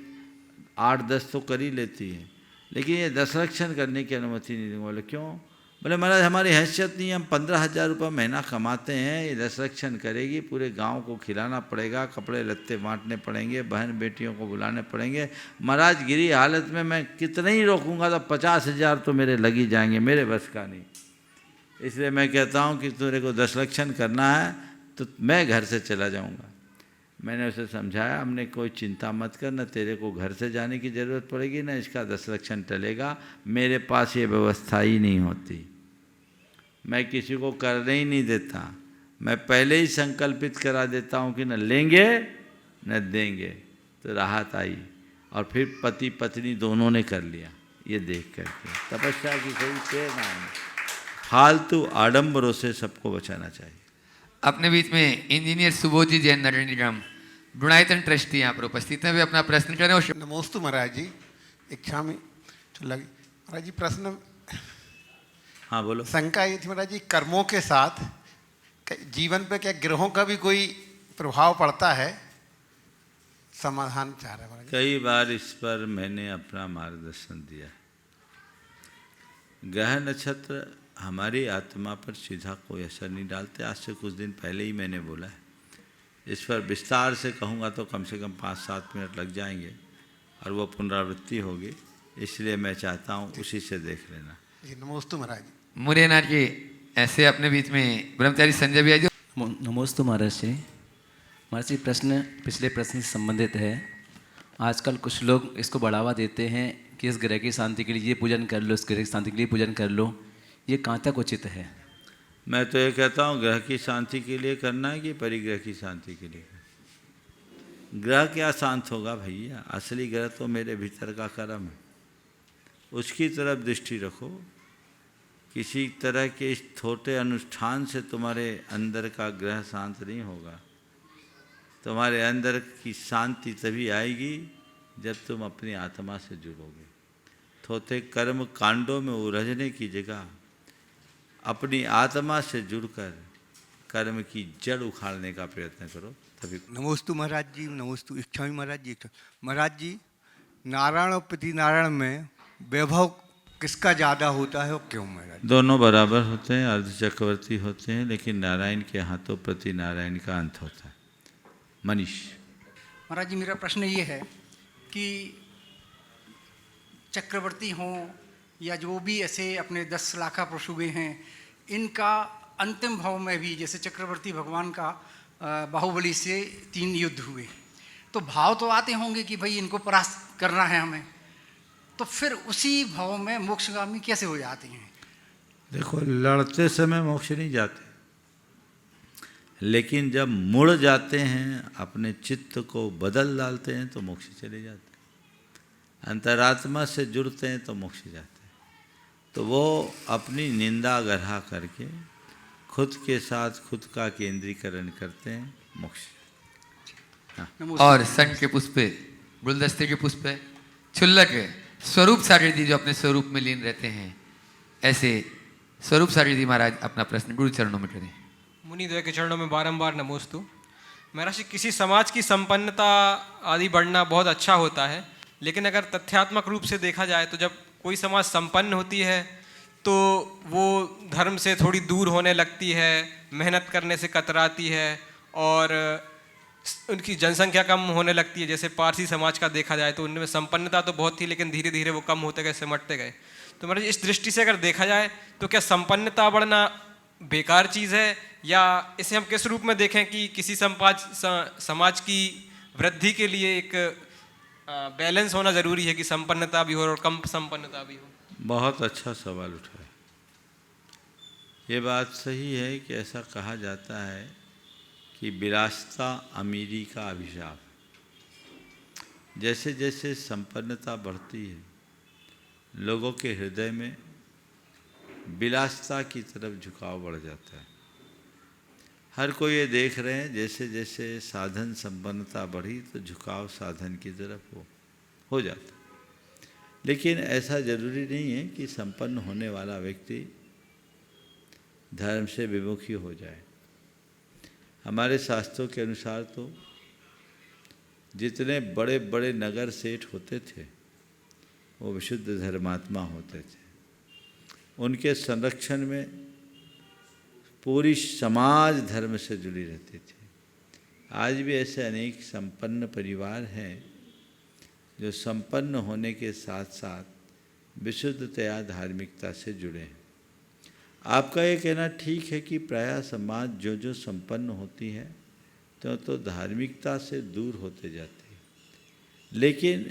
8-10 तो कर ही लेती है, लेकिन ये दशलक्षण करने की अनुमति नहीं दूँगा। बोले क्यों? बोले महाराज हमारी हैसियत नहीं है, हम 15,000 रुपये महीना कमाते हैं, ये दशलक्षण करेगी, पूरे गांव को खिलाना पड़ेगा, कपड़े लत्ते बांटने पड़ेंगे, बहन बेटियों को बुलाने पड़ेंगे। महाराज गिरी हालत में मैं कितना ही रोकूंगा तो 50,000 तो मेरे लग ही जाएंगे, मेरे बस का नहीं। इसलिए मैं कहता हूँ कि तेरे को दशलक्षण करना है तो मैं घर से चला जाऊँगा। मैंने उसे समझाया, हमने कोई चिंता मत कर, न तेरे को घर से जाने की ज़रूरत पड़ेगी, न इसका दशलक्षण टलेगा, मेरे पास ये व्यवस्था ही नहीं होती, मैं किसी को करने ही नहीं देता। मैं पहले ही संकल्पित करा देता हूँ कि न लेंगे न देंगे। तो राहत आई और फिर पति पत्नी दोनों ने कर लिया। ये देख करके तपस्या की कोई प्रेरणा है। फालतू आडंबरों से सबको बचाना चाहिए। अपने बीच में इंजीनियर सुबोधजी जैन नरेंद्रम गुणायतन ट्रस्टी यहाँ पर उपस्थित हैं, वे अपना प्रश्न करें। और नमोस्तु महाराज जी, इच्छा में लगी महाराज जी प्रश्न। हाँ बोलो। शंका ये थी महाराज जी, कर्मों के साथ जीवन पे क्या ग्रहों का भी कोई प्रभाव पड़ता है? समाधान चाह रहे महाराज। कई बार इस पर मैंने अपना मार्गदर्शन दिया। ग्रह नक्षत्र हमारी आत्मा पर सीधा कोई असर नहीं डालते। आज से कुछ दिन पहले ही मैंने बोला है। इस पर विस्तार से कहूँगा तो कम से कम 5-7 मिनट लग जाएंगे और वो पुनरावृत्ति होगी, इसलिए मैं चाहता हूँ उसी से देख लेना। जी नमोस्तु महाराज। मुरैना के ऐसे अपने बीच में ब्रह्मचारी संजय भी आए। नमोस्तु महाराज जी। महाराज जी प्रश्न पिछले प्रश्न से संबंधित है। आजकल कुछ लोग इसको बढ़ावा देते हैं कि इस ग्रह की शांति के लिए ये पूजन कर लो, इस ग्रह की शांति के लिए पूजन कर लो। ये कहाँ तक उचित है? मैं तो ये कहता हूँ ग्रह की शांति के लिए करना है कि परिग्रह की शांति के लिए? ग्रह क्या शांत होगा भैया? असली ग्रह तो मेरे भीतर का कर्म है, उसकी तरफ दृष्टि रखो। किसी तरह के इस छोटे अनुष्ठान से तुम्हारे अंदर का ग्रह शांत नहीं होगा। तुम्हारे अंदर की शांति तभी आएगी जब तुम अपनी आत्मा से जुड़ोगे। थोड़े कर्म कांडों में उलझने की जगह अपनी आत्मा से जुड़कर कर्म की जड़ उखाड़ने का प्रयत्न करो, तभी। नमोस्तु महाराज जी। नमोस्तु इच्छा महाराज जी। महाराज जी नारायण और पति नारायण में वैभव किसका ज़्यादा होता है और क्यों महाराज? दोनों बराबर होते हैं, अर्ध चक्रवर्ती होते हैं, लेकिन नारायण के हाथों प्रति नारायण का अंत होता है। मनीष। महाराज जी मेरा प्रश्न ये है कि चक्रवर्ती हों या जो भी ऐसे अपने 10 लाखा पुरुष हुए हैं, इनका अंतिम भाव में भी जैसे चक्रवर्ती भगवान का बाहुबली से 3 युद्ध हुए, तो भाव तो आते होंगे कि भाई इनको परास्त करना है हमें, तो फिर उसी भाव में मोक्षगामी कैसे हो जाते हैं? देखो लड़ते समय मोक्ष नहीं जाते, लेकिन जब मुड़ जाते हैं, अपने चित्त को बदल डालते हैं तो मोक्ष चले जाते हैं। अंतरात्मा से जुड़ते हैं तो मोक्ष जाते हैं। तो वो अपनी निंदा गढ़ा करके खुद के साथ खुद का केंद्रीकरण करते हैं, मोक्ष। हाँ। और सन के पुष्प, गुलदस्ते के पुष्प, छुल्लक स्वरूप सागर जी जो अपने स्वरूप में लीन रहते हैं, ऐसे स्वरूप सागर जी महाराज अपना प्रश्न गुरु चरणों में करें। मुनिद्वय के चरणों में बारंबार नमोस्तु। महर्षि, किसी समाज की संपन्नता आदि बढ़ना बहुत अच्छा होता है, लेकिन अगर तथ्यात्मक रूप से देखा जाए तो जब कोई समाज संपन्न होती है तो वो धर्म से थोड़ी दूर होने लगती है, मेहनत करने से कतराती है और उनकी जनसंख्या कम होने लगती है। जैसे पारसी समाज का देखा जाए तो उनमें संपन्नता तो बहुत थी, लेकिन धीरे धीरे वो कम होते गए, सिमटते गए। तो मतलब इस दृष्टि से अगर देखा जाए तो क्या संपन्नता बढ़ना बेकार चीज़ है, या इसे हम किस रूप में देखें कि किसी समाज की वृद्धि के लिए एक बैलेंस होना ज़रूरी है कि संपन्नता भी हो और कम संपन्नता भी हो? बहुत अच्छा सवाल उठाया। ये बात सही है कि ऐसा कहा जाता है कि विलासिता अमीरी का अभिशाप। जैसे जैसे संपन्नता बढ़ती है, लोगों के हृदय में विलासिता की तरफ झुकाव बढ़ जाता है। हर कोई ये देख रहे हैं जैसे जैसे साधन संपन्नता बढ़ी तो झुकाव साधन की तरफ हो जाता। लेकिन ऐसा जरूरी नहीं है कि संपन्न होने वाला व्यक्ति धर्म से विमुख ही हो जाए। हमारे शास्त्रों के अनुसार तो जितने बड़े बड़े नगर सेठ होते थे वो विशुद्ध धर्मात्मा होते थे। उनके संरक्षण में पूरी समाज धर्म से जुड़ी रहती थी। आज भी ऐसे अनेक संपन्न परिवार हैं जो संपन्न होने के साथ साथ विशुद्धतया धार्मिकता से जुड़े हैं। आपका ये कहना ठीक है कि प्रायः समाज जो जो संपन्न होती है तो धार्मिकता से दूर होते जाती है। लेकिन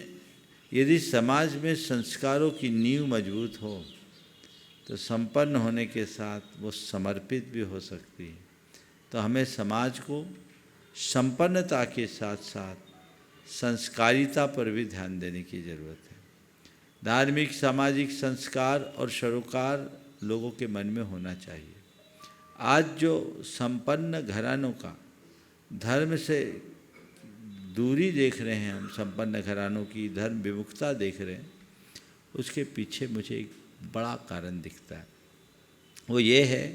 यदि समाज में संस्कारों की नींव मजबूत हो तो संपन्न होने के साथ वो समर्पित भी हो सकती है। तो हमें समाज को संपन्नता के साथ साथ संस्कारिता पर भी ध्यान देने की ज़रूरत है। धार्मिक सामाजिक संस्कार और सरोकार लोगों के मन में होना चाहिए। आज जो संपन्न घरानों का धर्म से दूरी देख रहे हैं, हम संपन्न घरानों की धर्म विमुखता देख रहे हैं, उसके पीछे मुझे एक बड़ा कारण दिखता है। वो ये है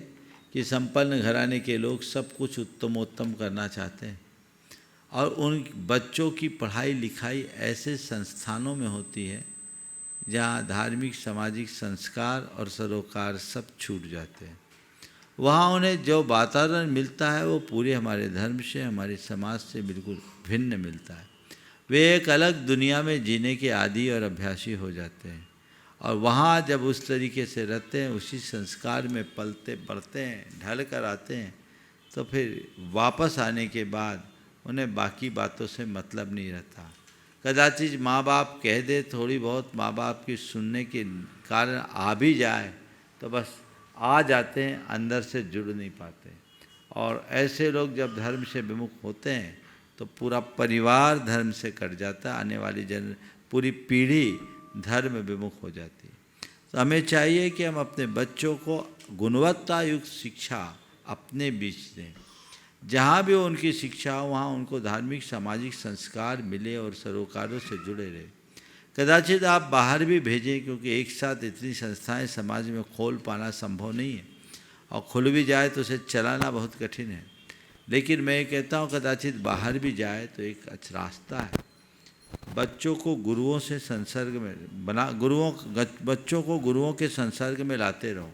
कि संपन्न घराने के लोग सब कुछ उत्तमोत्तम करना चाहते हैं और उन बच्चों की पढ़ाई लिखाई ऐसे संस्थानों में होती है जहाँ धार्मिक सामाजिक संस्कार और सरोकार सब छूट जाते हैं। वहाँ उन्हें जो वातावरण मिलता है वो पूरे हमारे धर्म से, हमारे समाज से बिल्कुल भिन्न मिलता है। वे एक अलग दुनिया में जीने के आदी और अभ्यासी हो जाते हैं और वहाँ जब उस तरीके से रहते हैं, उसी संस्कार में पलते बढ़ते हैं, ढल कर आते हैं, तो फिर वापस आने के बाद उन्हें बाकी बातों से मतलब नहीं रहता। कदाचित माँ बाप कह दे, थोड़ी बहुत माँ बाप की सुनने के कारण आ भी जाए तो बस आ जाते हैं, अंदर से जुड़ नहीं पाते। और ऐसे लोग जब धर्म से विमुख होते हैं तो पूरा परिवार धर्म से कट जाता है, आने वाली पूरी पीढ़ी धर्म विमुख हो जाती है। तो हमें चाहिए कि हम अपने बच्चों को गुणवत्ता युक्त शिक्षा अपने बीच दें। जहाँ भी उनकी शिक्षा हो वहाँ उनको धार्मिक सामाजिक संस्कार मिले और सरोकारों से जुड़े रहे। कदाचित आप बाहर भी भेजें, क्योंकि एक साथ इतनी संस्थाएं समाज में खोल पाना संभव नहीं है और खुल भी जाए तो उसे चलाना बहुत कठिन है। लेकिन मैं कहता हूँ कदाचित बाहर भी जाए तो एक अच्छा रास्ता है। बच्चों को गुरुओं से संसर्ग में बच्चों को गुरुओं के संसर्ग में लाते रहो,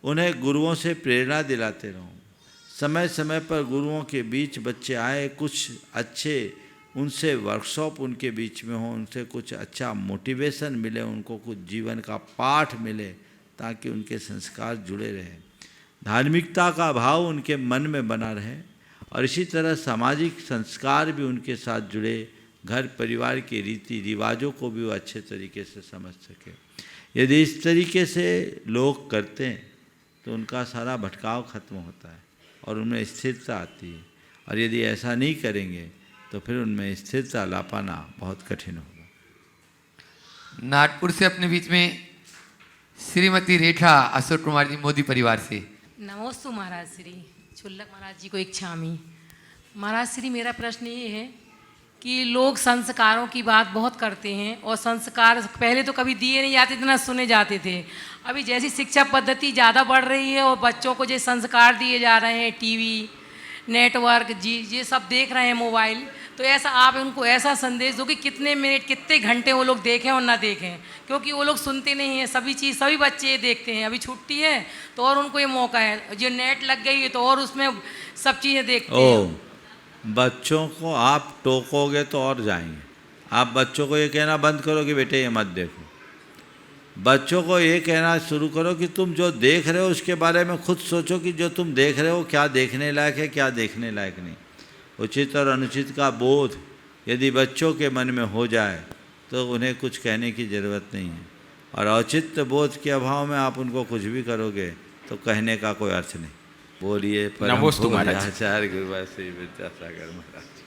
उन्हें गुरुओं से प्रेरणा दिलाते रहो। समय समय पर गुरुओं के बीच बच्चे आए, कुछ अच्छे उनसे वर्कशॉप उनके बीच में हो, उनसे कुछ अच्छा मोटिवेशन मिले, उनको कुछ जीवन का पाठ मिले ताकि उनके संस्कार जुड़े रहें, धार्मिकता का भाव उनके मन में बना रहे और इसी तरह सामाजिक संस्कार भी उनके साथ जुड़े, घर परिवार के रीति रिवाजों को भी वो अच्छे तरीके से समझ सके। यदि इस तरीके से लोग करते हैं तो उनका सारा भटकाव खत्म होता है और उनमें स्थिरता आती है, और यदि ऐसा नहीं करेंगे तो फिर उनमें स्थिरता ला पाना बहुत कठिन होगा। नागपुर से अपने बीच में श्रीमती रेखा अशोक कुमार जी, मोदी परिवार से। नमोस्तु महाराज श्री। क्षुल्लक महाराज जी को इच्छामी। महाराज श्री, मेरा प्रश्न ये है कि लोग संस्कारों की बात बहुत करते हैं और संस्कार पहले तो कभी दिए नहीं जाते, इतना सुने जाते थे। अभी जैसी शिक्षा पद्धति ज़्यादा बढ़ रही है और बच्चों को जो संस्कार दिए जा रहे हैं, टीवी, नेटवर्क, जी ये सब देख रहे हैं, मोबाइल, तो ऐसा आप उनको ऐसा संदेश दो कि कितने मिनट कितने घंटे वो लोग देखें और ना देखें, क्योंकि वो लोग सुनते नहीं हैं। सभी बच्चे ये देखते हैं। अभी छुट्टी है तो और उनको ये मौका है, जो नेट लग गई है तो और उसमें सब चीज़ें देखते हैं। बच्चों को आप टोकोगे तो और जाएंगे। आप बच्चों को ये कहना बंद करो कि बेटे ये मत देखो। बच्चों को ये कहना शुरू करो कि तुम जो देख रहे हो उसके बारे में खुद सोचो कि जो तुम देख रहे हो क्या देखने लायक है, क्या देखने लायक नहीं। उचित और अनुचित का बोध यदि बच्चों के मन में हो जाए तो उन्हें कुछ कहने की ज़रूरत नहीं है, और औचित्य बोध के अभाव में आप उनको कुछ भी करोगे तो कहने का कोई अर्थ नहीं। बोलिए परम पूज्य आचार्य गुरु श्री विद्यासागर महाराज।